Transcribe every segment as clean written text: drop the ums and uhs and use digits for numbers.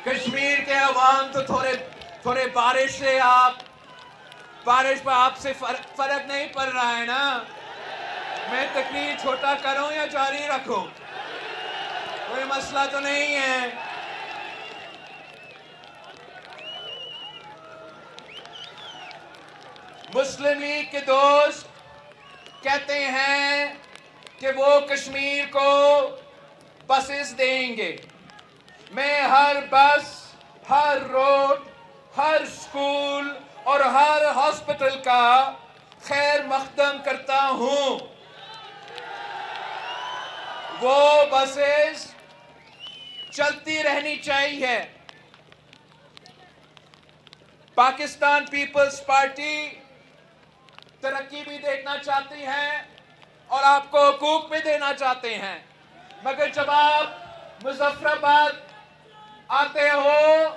कश्मीर के अवाम तो थोड़े बारिश पर आपसे फर्क नहीं पड़ रहा है ना। मैं तकरीर छोटा करूं या जारी रखूं, कोई मसला तो नहीं है। मुस्लिम लीग के दोस्त कहते हैं कि वो कश्मीर को बसेस देंगे। मैं हर बस, हर रोड, हर स्कूल और हर हॉस्पिटल का खैर मकदम करता हूं। वो बसेस चलती रहनी चाहिए। पाकिस्तान पीपल्स पार्टी तरक्की भी देखना चाहती है और आपको हुकूक भी देना चाहते हैं, मगर जब आप मुजफ्फराबाद आते हो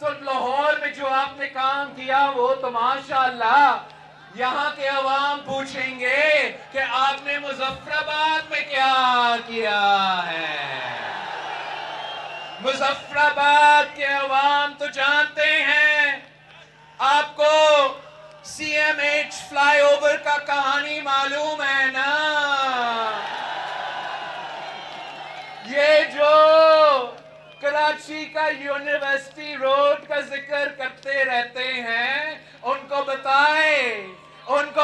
तो लाहौर में जो आपने काम किया वो तो माशाअल्लाह यहाँ के अवाम पूछेंगे कि आपने मुजफ्फराबाद में क्या किया है। मुजफ्फराबाद के अवाम तो जानते हैं। आपको CMH फ्लाईओवर का कहानी मालूम है ना। ये जो कराची का यूनिवर्सिटी रोड का जिक्र करते रहते हैं, उनको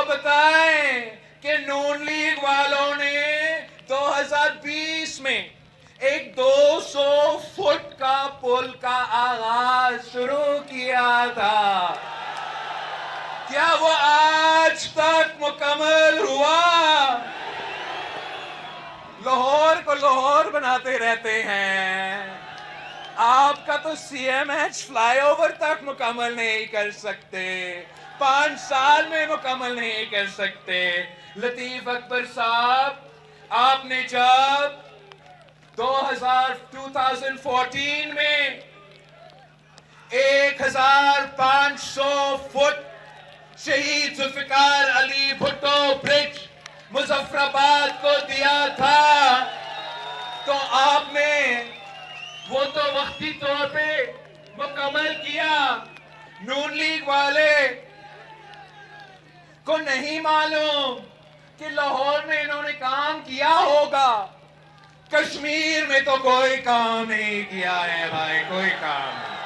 बताएं कि नून लीग वालों ने 2020 में एक 200 फुट का पुल का आगाज शुरू किया था। क्या वो आज तक मुकम्मल हुआ? लाहौर को लाहौर बनाते रहते हैं। आपका तो CMH फ्लाईओवर तक मुकम्मल नहीं कर सकते, 5 साल में मुकम्मल नहीं कर सकते। लतीफ अकबर साहब, आपने जब 2014 में 1500 फुट शहीद जुल्फिकार अली भुट्टो ब्रिज मुजफ्फराबाद को दिया था, तो आपने वो तो वक्ती तौर पे मुकम्मल किया। नून लीग वाले को नहीं मालूम कि लाहौर में इन्होंने काम किया होगा, कश्मीर में तो कोई काम नहीं किया है भाई, कोई काम नहीं।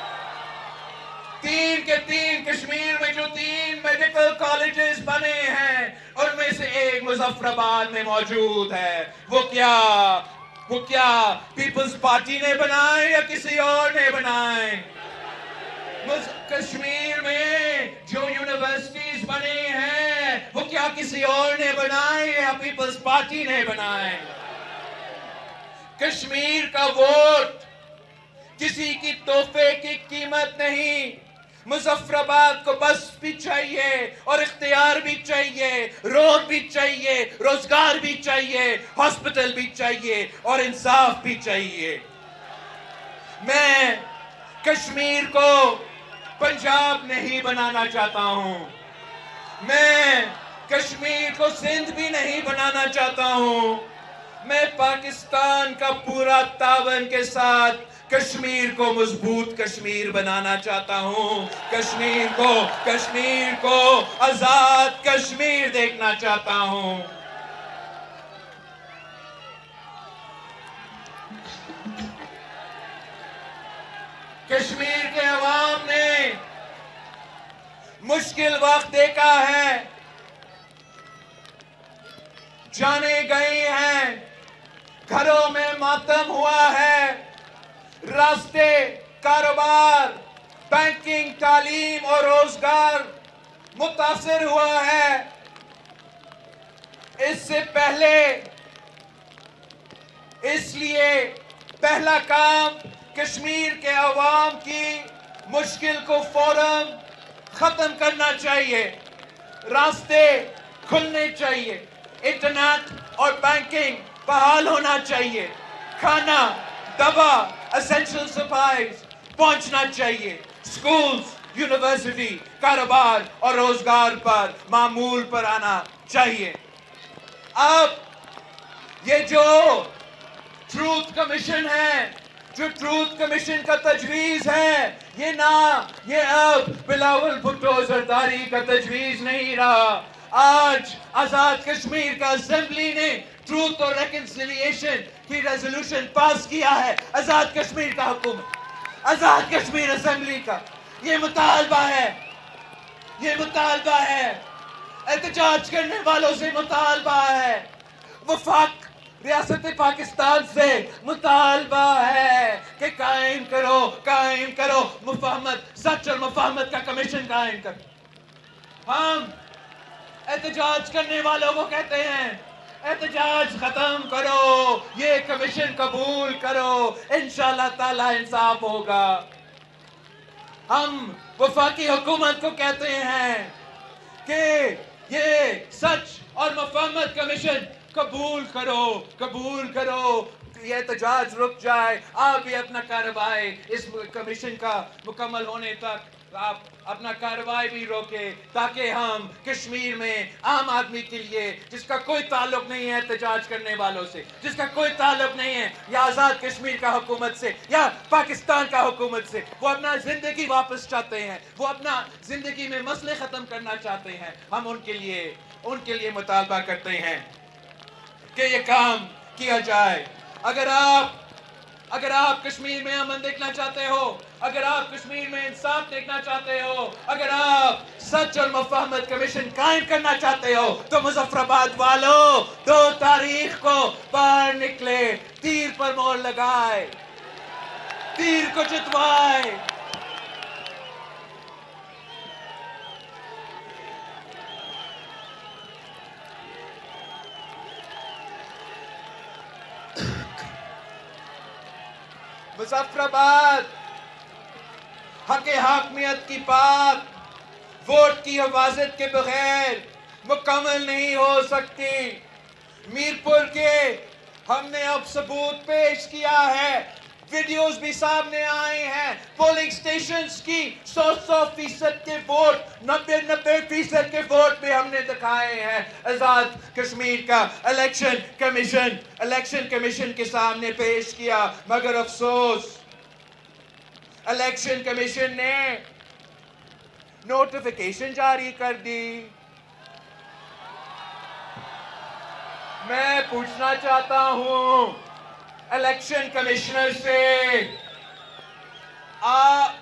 3 के 3 कश्मीर में जो 3 मेडिकल कॉलेजेस बने हैं, उनमें से एक मुजफ्फराबाद में मौजूद है। वो क्या पीपल्स पार्टी ने बनाए या किसी और ने बनाए? कश्मीर में जो यूनिवर्सिटीज बने हैं, वो क्या किसी और ने बनाए या पीपल्स पार्टी ने बनाए? कश्मीर का वोट किसी की तोहफे की कीमत नहीं। मुजफ्फराबाद को बस भी चाहिए और इख्तियार भी चाहिए, रोड भी चाहिए, रोजगार भी चाहिए, हॉस्पिटल भी चाहिए और इंसाफ भी चाहिए। मैं कश्मीर को पंजाब नहीं बनाना चाहता हूं। मैं कश्मीर को सिंध भी नहीं बनाना चाहता हूं। मैं पाकिस्तान का पूरा तावन के साथ कश्मीर को मजबूत कश्मीर बनाना चाहता हूं। कश्मीर को आजाद कश्मीर देखना चाहता हूं। कश्मीर के अवाम ने मुश्किल वक्त देखा है, जाने गए हैं, घरों में मातम हुआ है, रास्ते, कारोबार, बैंकिंग, तालीम और रोजगार मुतासिर हुआ है। इससे पहले, इसलिए पहला काम कश्मीर के अवाम की मुश्किल को फौरन खत्म करना चाहिए। रास्ते खुलने चाहिए, इंटरनेट और बैंकिंग बहाल होना चाहिए, खाना, दवा, एसेंशियल सप्लाईज पहुंचना चाहिए, स्कूल्स, यूनिवर्सिटी, कारोबार और रोजगार पर मामूल पर आना चाहिए। अब ये जो ट्रूथ कमीशन है, जो ट्रूथ कमीशन का तजवीज़ है, ये अब बिलावल भुट्टो जरदारी का तजवीज़ नहीं रहा। आज आज़ाद कश्मीर का असेंबली ने ट्रूथ और रेकन्सिलिएशन की रेजोल्यूशन पास किया है। आज़ाद कश्मीर का हुकूमत, आज़ाद कश्मीर असेंबली का ये मुतालबा है, ये मुतालबा है, एहतजाज करने वालों से मुतालबा है, वफाक रियासत पाकिस्तान से मुतालबा है कि कायम करो मुफाहमत, सच और मुफाहमत का कमीशन कायम करो। हम एहतजाज करने वालों को कहते हैं, एहतजाज खत्म करो, ये कमीशन कबूल करो, इंशाअल्लाह ताला इंसाफ होगा। हम वफाकी हुकूमत को कहते हैं कि ये सच और मुफाहमत कमीशन कबूल करो, ये एहतजाज रुक जाए। आप भी अपना कार्रवाई इस कमीशन का मुकम्मल होने तक आप अपना कार्रवाई भी रोके, ताकि हम कश्मीर में आम आदमी के लिए, जिसका कोई ताल्लुक नहीं है एहतजाज करने वालों से, जिसका कोई ताल्लुक नहीं है या आज़ाद कश्मीर का हुकूमत से या पाकिस्तान का हुकूमत से, वो अपना ज़िंदगी वापस चाहते हैं, वो अपना ज़िंदगी में मसले ख़त्म करना चाहते हैं, हम उनके लिए मुतालबा करते हैं कि ये काम किया जाए। अगर आप कश्मीर में अमन देखना चाहते हो, अगर आप कश्मीर में इंसाफ देखना चाहते हो, अगर आप सच और मुफाहमत कमीशन कायम करना चाहते हो, तो मुजफ्फराबाद वालों 2 तारीख को बाहर निकले, तीर पर मोहर लगाए, तीर को जितवाए। मुजफ्फराबाद हक़ हाकमियत की बात वोट की हिफाजत के बगैर मुकम्मल नहीं हो सकती। मीरपुर के हमने अब सबूत पेश किया है, वीडियोस भी सामने आए हैं, पोलिंग स्टेशंस की 100% के वोट, 90% के वोट भी हमने दिखाए हैं। आज़ाद कश्मीर का इलेक्शन कमीशन के सामने पेश किया, मगर अफसोस इलेक्शन कमीशन ने नोटिफिकेशन जारी कर दी। मैं पूछना चाहता हूं इलेक्शन कमिश्नर से, आप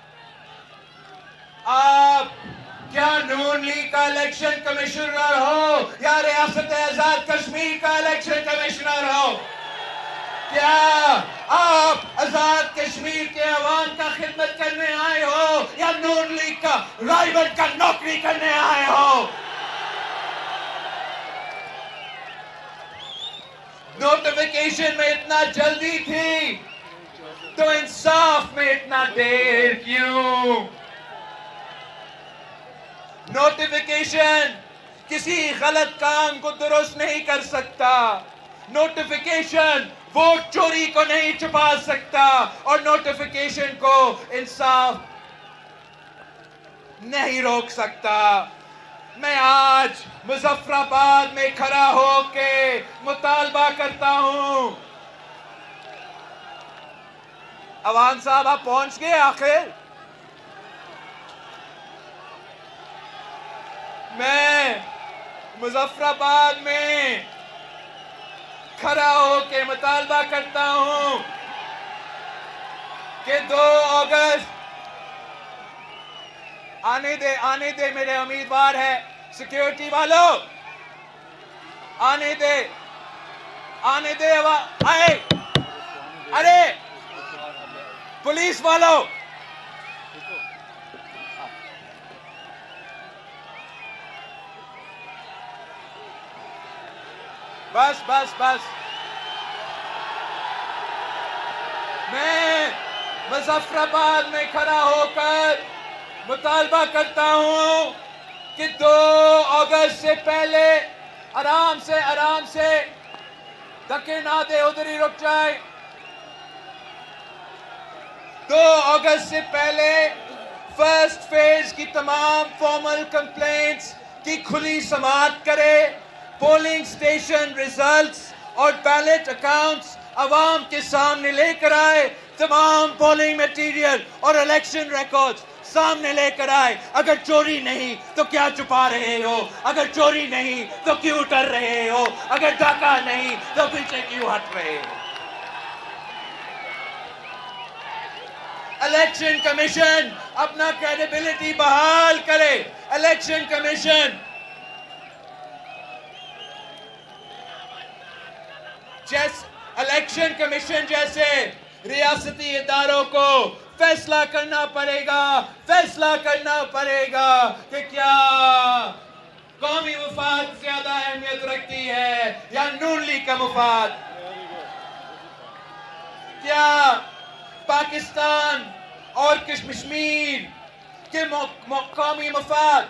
क्या नून लीग का इलेक्शन कमिश्नर हो या रियासत आज़ाद कश्मीर का इलेक्शन कमिश्नर हो? क्या आप आज़ाद कश्मीर के अवाम का खिदमत करने आए हो या नून लीग का राइवल का नौकरी करने आए हो? नोटिफिकेशन में इतना जल्दी थी तो इंसाफ में इतना देर क्यों? नोटिफिकेशन किसी गलत काम को दुरुस्त नहीं कर सकता, नोटिफिकेशन वोट चोरी को नहीं छुपा सकता, और नोटिफिकेशन को इंसाफ नहीं रोक सकता। मैं आज मुजफ्फराबाद में खड़ा होके मुतालबा करता हूं। अवान साहब आप पहुंच गए आखिर? मैं मुजफ्फराबाद में खड़ा होके मुतालबा करता हूं कि 2 अगस्त आने दे मेरे उम्मीदवार है, सिक्योरिटी वालों आने दे आए, अरे पुलिस वालों बस मैं मुजफ्फराबाद में खड़ा होकर मुतालबा करता हूं कि 2 अगस्त से पहले आराम से धक्के ना दे, उधर ही रुक जाए। 2 अगस्त से पहले फर्स्ट फेज की तमाम फॉर्मल कंप्लेंट्स की खुली समाअत करे, पोलिंग स्टेशन रिजल्ट्स और बैलेट अकाउंट्स अवाम के सामने लेकर आए, तमाम पोलिंग मटेरियल और इलेक्शन रिकॉर्ड्स सामने लेकर आए। अगर चोरी नहीं तो क्या छुपा रहे हो? अगर चोरी नहीं तो क्यों डर रहे हो? अगर डाका नहीं तो पीछे क्यों हट रहे हो? इलेक्शन कमीशन अपना क्रेडिबिलिटी बहाल करे। इलेक्शन कमीशन जैसे रियासती इदारों को फैसला करना पड़ेगा कि क्या कौमी मुफाद ज्यादा अहमियत रखती है या नून लीग का मुफाद। क्या पाकिस्तान और कश्मीर के कौमी मफाद,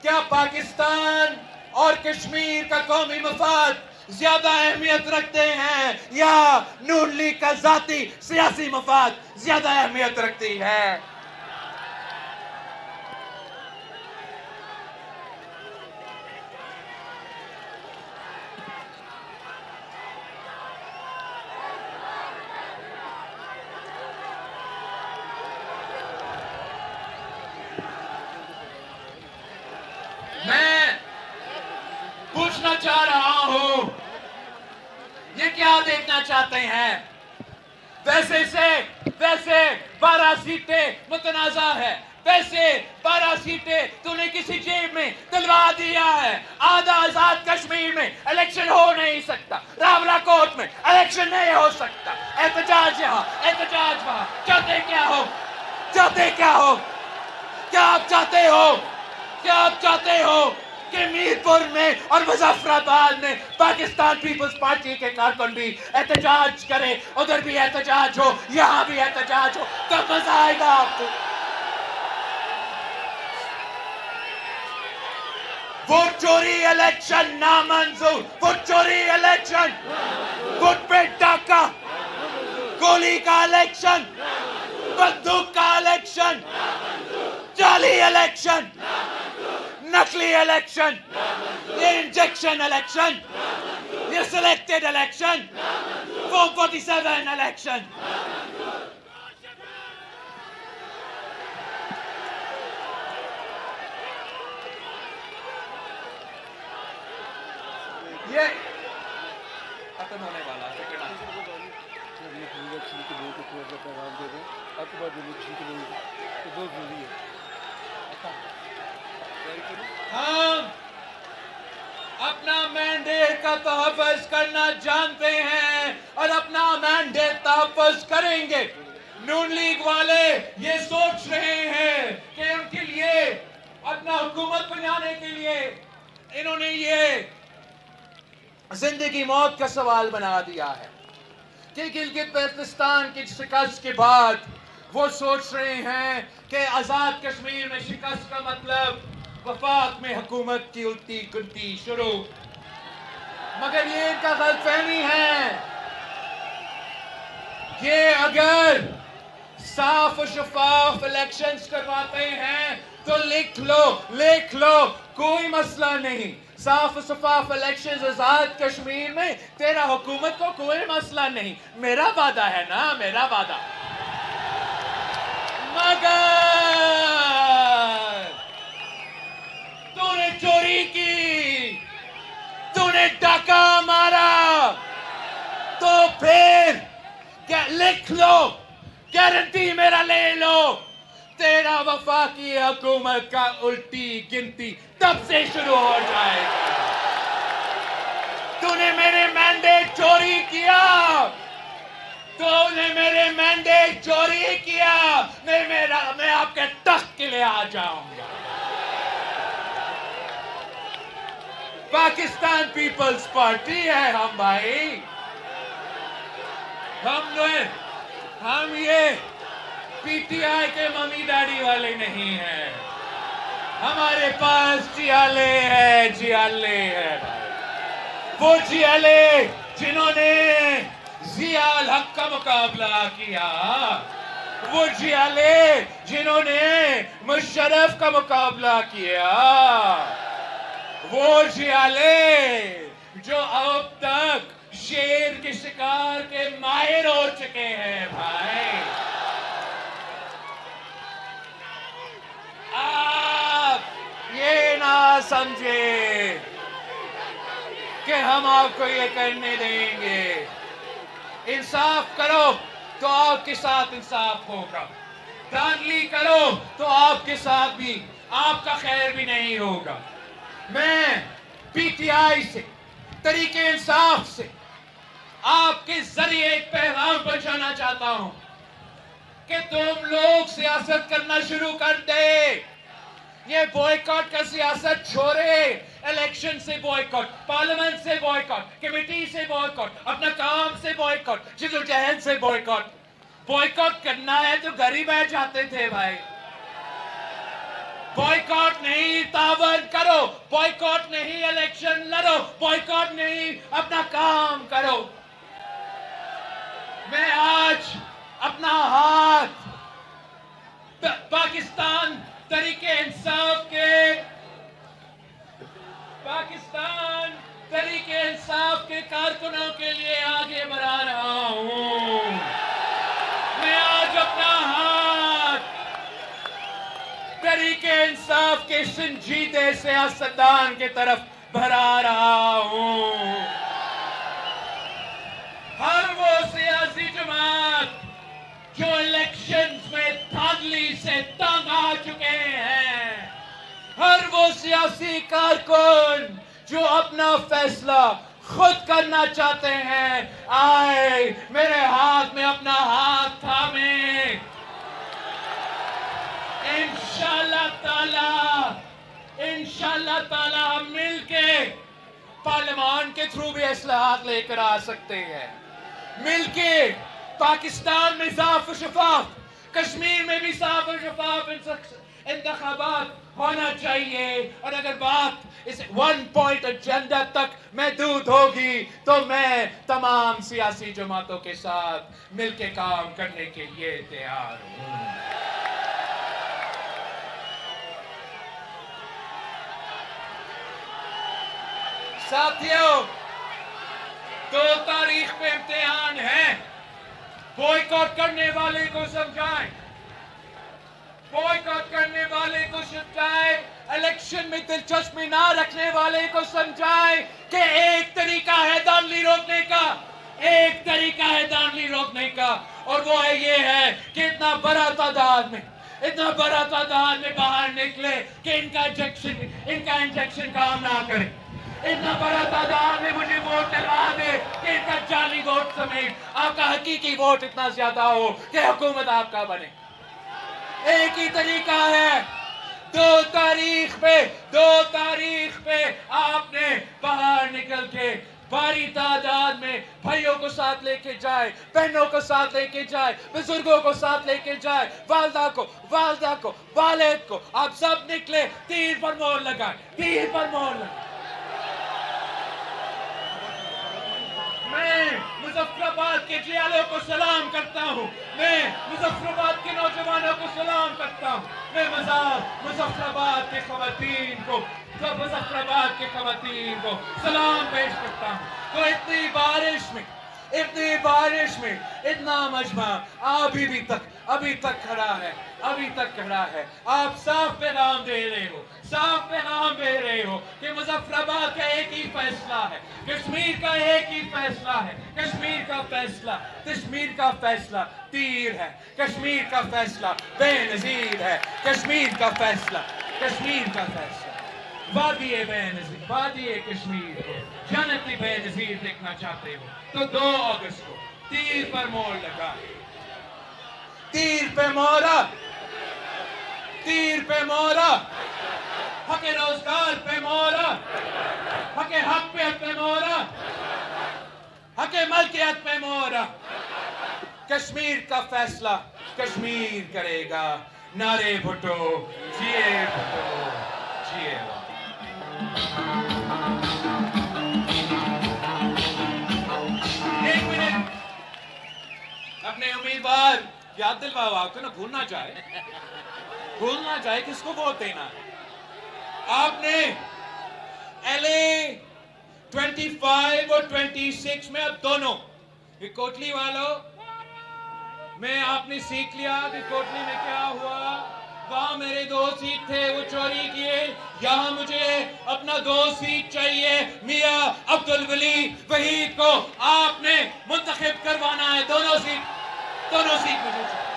क्या पाकिस्तान और कश्मीर का कौमी मफाद ज्यादा अहमियत रखते हैं या नून लीग का जाती सियासी मफाद ज्यादा अहमियत रखती है? मैं पूछना चाह रहा हूं, ये क्या देखना चाहते हैं? वैसे 12 सीटें मुतनाज़ा है, वैसे 12 सीटें तूने किसी जेब में दिलवा दिया है। आधा आजाद कश्मीर में इलेक्शन हो नहीं सकता, रावला कोट में इलेक्शन नहीं हो सकता, एहतजाज यहाँ एहतजाज वहां। चाहते क्या हो? क्या आप चाहते हो कि मीरपुर में और मुजफ्फराबाद में पाकिस्तान पीपल्स पार्टी के कारकुन भी एहतजाज करें, उधर भी एहतजाज हो, यहां भी एहतजाज हो, तब मजा आएगा आपको? वोट चोरी इलेक्शन नामंजूर, वोट चोरी इलेक्शन, वोट पे डाका, गोली का इलेक्शन, बंदूक का इलेक्शन, जाली इलेक्शन, नकली इलेक्शन, ये इंजेक्शन इलेक्शन, ये सिलेक्टेड इलेक्शन, फॉर्म 47 इलेक्शन। ये खत्म होने वाला है। हम अपना मैंडेट का तहफ़्फ़ुज़ करना जानते हैं और अपना मैंडेट तहफ़्फ़ुज़ करेंगे। नून लीग वाले ये सोच रहे हैं कि उनके लिए अपना हुकूमत बनाने के लिए इन्होंने ये जिंदगी मौत का सवाल बना दिया है कि गिलगित बल्तिस्तान की शिकस्त के बाद वो सोच रहे हैं कि आज़ाद कश्मीर में शिकस्त का मतलब वफाक में हुकूमत की उल्टी गिनती शुरू। मगर ये इनका गलतफहमी है। ये अगर साफ और शफाफ इलेक्शंस करवाते हैं तो लिख लो कोई मसला नहीं। साफ और शफाफ इलेक्शंस आजाद कश्मीर में तेरा हुकूमत को कोई मसला नहीं। मेरा वादा है ना, मेरा वादा। मगर तूने चोरी की, तूने डाका मारा, तो फिर लिख लो, गारंटी मेरा ले लो, तेरा वफाकी हुकूमत का उल्टी गिनती तब से शुरू हो जाएगा। तूने मेरे मैंडेट चोरी किया, तूने मेरे मैंडेट चोरी किया, मैं आपके तख्त के लिए आ जाऊंगा। पाकिस्तान पीपल्स पार्टी है हम भाई। हम ये पीटीआई के मम्मी डैडी वाले नहीं हैं। हमारे पास जियाले है वो जियाले जिन्होंने जियाल हक का मुकाबला किया, वो जियाले जिन्होंने मुशर्रफ का मुकाबला किया, वो जियाले जो अब तक शेर के शिकार के माहिर हो चुके हैं भाई। आप ये ना समझे कि हम आपको ये करने देंगे। इंसाफ करो तो आपके साथ इंसाफ होगा, धांधली करो तो आपके साथ भी आपका खैर भी नहीं होगा। मैं पीटीआई से, तरीके इंसाफ से आपके जरिए एक पैगाम पहुंचाना चाहता हूं कि तुम लोग सियासत करना शुरू कर दे। ये बॉयकॉट का सियासत छोड़े। इलेक्शन से बॉयकॉट, पार्लियामेंट से बॉयकॉट, कमेटी से बॉयकॉट, अपना काम से बॉयकॉट, जिद्दोजहद से बॉयकॉट। बॉयकॉट करना है तो घर ही बैठ जाते थे भाई। बॉयकॉट नहीं, तावन करो। बॉयकॉट नहीं, इलेक्शन लड़ो। बॉयकॉट नहीं, अपना काम करो। मैं आज अपना हाथ पाकिस्तान तरीके इंसाफ के कारकुनों के लिए आगे बढ़ा रहा हूं। मैं आज अपना हाथ तरीके इंसाफ के संजीदे सियासतदान की तरफ बढ़ा रहा हूं। हर वो सियासी जमात जो इलेक्शंस में धांधली से तंग आ चुके हैं, हर वो सियासी कारकुन जो अपना फैसला खुद करना चाहते हैं, आए मेरे हाथ में अपना हाथ थामे। इंशाल्लाह ताला हम मिलके पार्लियामान के थ्रू भी इस्लाहात लेकर आ सकते हैं। मिलके पाकिस्तान में साफ और शफाफ, कश्मीर में भी साफ और शफाफ इंतखाबात होना चाहिए। और अगर बात इस 1 पॉइंट एजेंडा तक महदूद होगी तो मैं तमाम सियासी जमातों के साथ मिलके काम करने के लिए तैयार हूं। साथियों, 2 तारीख पे इम्तिहान है। बॉयकॉट करने वाले को समझाएं, बॉयकॉट करने वाले को समझाएं, इलेक्शन में दिलचस्पी ना रखने वाले को समझाएं कि एक तरीका है धांधली रोकने का, एक तरीका है धांधली रोकने का, और वो है ये है कि इतना बड़ा तादाद में बाहर निकले कि इनका इंजेक्शन काम ना करे। इतना बड़ा तादाद में मुझे वोट लगा दे कि इनका जाली वोट समेत आपका हकीकी वोट इतना ज्यादा हो कि हुकूमत आपका बने। एक ही तरीका है, 2 तारीख पे आपने बाहर निकल के भारी तादाद में भाइयों को साथ लेके जाए, बहनों को साथ लेके जाए, बुजुर्गों को साथ लेके जाए, वालिदा को, वालिद को, आप सब निकले, तीर पर मोहर लगाए। मैं मुजफ्फराबाद के जियालों को सलाम करता हूँ, मैं मुजफ्फराबाद के नौजवानों को सलाम करता हूँ, मैं मुजफ्फराबाद के खवातीन को सलाम पेश करता हूँ। तो इतनी बारिश में इतना मजमा अभी तक खड़ा है। आप साफ पैगाम दे रहे हो कि मुजफ्फराबाद का एक ही फैसला है, कश्मीर का एक ही फैसला है। कश्मीर का फैसला तीर है, कश्मीर का फैसला बेनजीर है, कश्मीर का फैसला वादिए बेनजीर, वादिए कश्मीर को जन्नती बेनजीर देखना चाहते हो तो 2 अगस्त को तीर पर मोहर लगा, तीर पे मोहरा, हक रोजगार पे मोहरा, हक पे मोहरा, हक मलकियत पे मोहरा। कश्मीर का फैसला कश्मीर करेगा। नारे भुट्टो जिए एक मिनट, अपने उम्मीदवार याद दिलवाओ, आपको ना भूलना जाए किसको वोट देना है। आपने LA 25 और 26 में अब दोनों, ये कोटली वालों, मैं आपने सीख लिया कि कोटली में क्या हुआ। वहां मेरे 2 सीट थे, वो चोरी किए। यहाँ मुझे अपना 2 सीट चाहिए। मियां अब्दुल वली वहीद को आपने मुंतखब करवाना है। दोनों सीट मुझे चाहिए।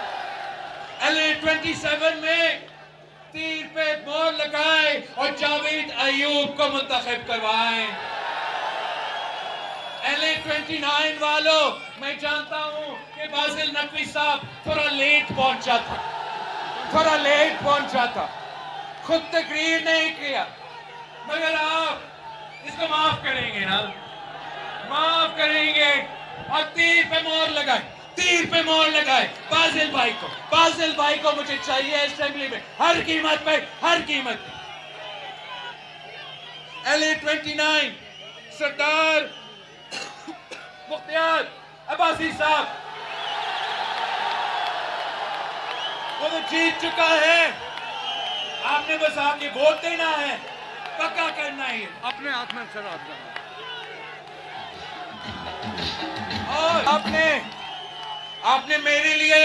LA 27 में तीर पे मोहर लगाए और जावेद अयूब को मुंतखब करवाएं। LA 29 वालों, मैं जानता हूं कि बासिल नकवी साहब थोड़ा लेट पहुंचा था, खुद तकरीर नहीं किया, मगर आप इसको माफ करेंगे ना, माफ करेंगे। और तीर पे मोहर लगाए बासिल भाई को मुझे चाहिए असेंबली में, हर कीमत पे। LA 29 सरदार मुख्तियार अब्बासी साहब, वो तो जीत चुका है। आपने बस आगे वोट देना है, पक्का करना है, अपने हाथ में शराब का। और आपने मेरे लिए,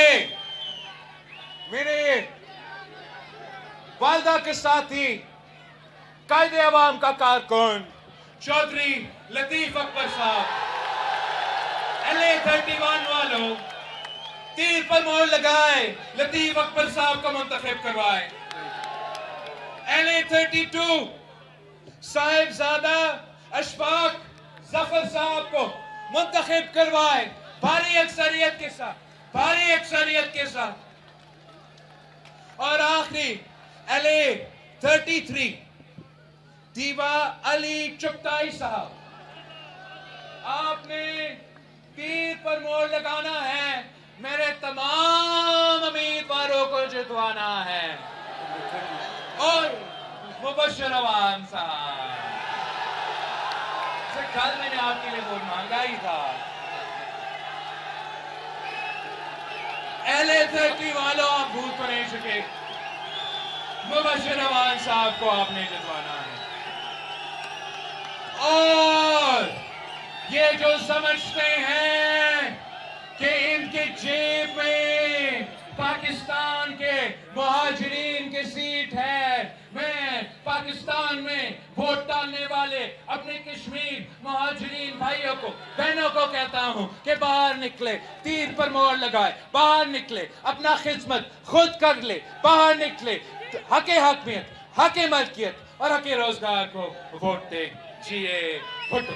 मेरे वालदा के साथी, कायदे अवाम का कारकुन चौधरी लतीफ अकबर साहब, LA 31 वालों, तीर पर मोहर लगाए, लतीफ अकबर साहब को मुंतखब करवाए। LA 32 साहिबजादा अशफाक जफर साहब को मुंतखब करवाए, भारी अक्सरियत के साथ। और आखिरी LA 33 दीवा अली चुगताई साहब, आपने तीर पर मोहर लगाना है, मेरे तमाम उम्मीदवारों को जितवाना है। और मुबश्शिर अवान साहब से कल मैंने आपके लिए वोट मांगा ही था। LA 30 वालों, आप भूल तो नहीं सके, मुबश्शिर अवान साहब को आपने जितवाना है। और ये जो समझते हैं कि इनके जेब में पाकिस्तान के मुहाजिरीन की सीट है, मैं पाकिस्तान में वोट डालने वाले अपने कश्मीर मुहाजिरीन भाइयों को, बहनों को कहता हूं कि बाहर निकले, तीर पर मोहर लगाए, बाहर निकले, अपना खिदमत खुद कर ले, बाहर निकले, हके हकमियत, हके मलकियत और हके रोजगार को वोट दे। जिए भुट्टो।